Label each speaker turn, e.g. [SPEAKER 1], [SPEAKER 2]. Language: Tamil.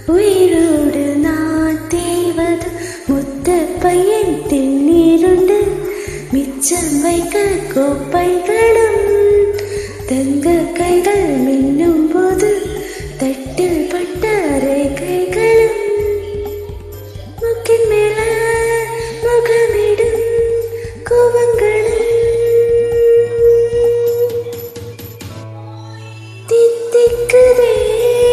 [SPEAKER 1] உயிரோடு நான் தேய்வது முத்த பையன் தென்னீருண்டு மிச்சம் வைக்க கோப்பைகளும் தங்க கைகள் மின்னும் போது தட்டில்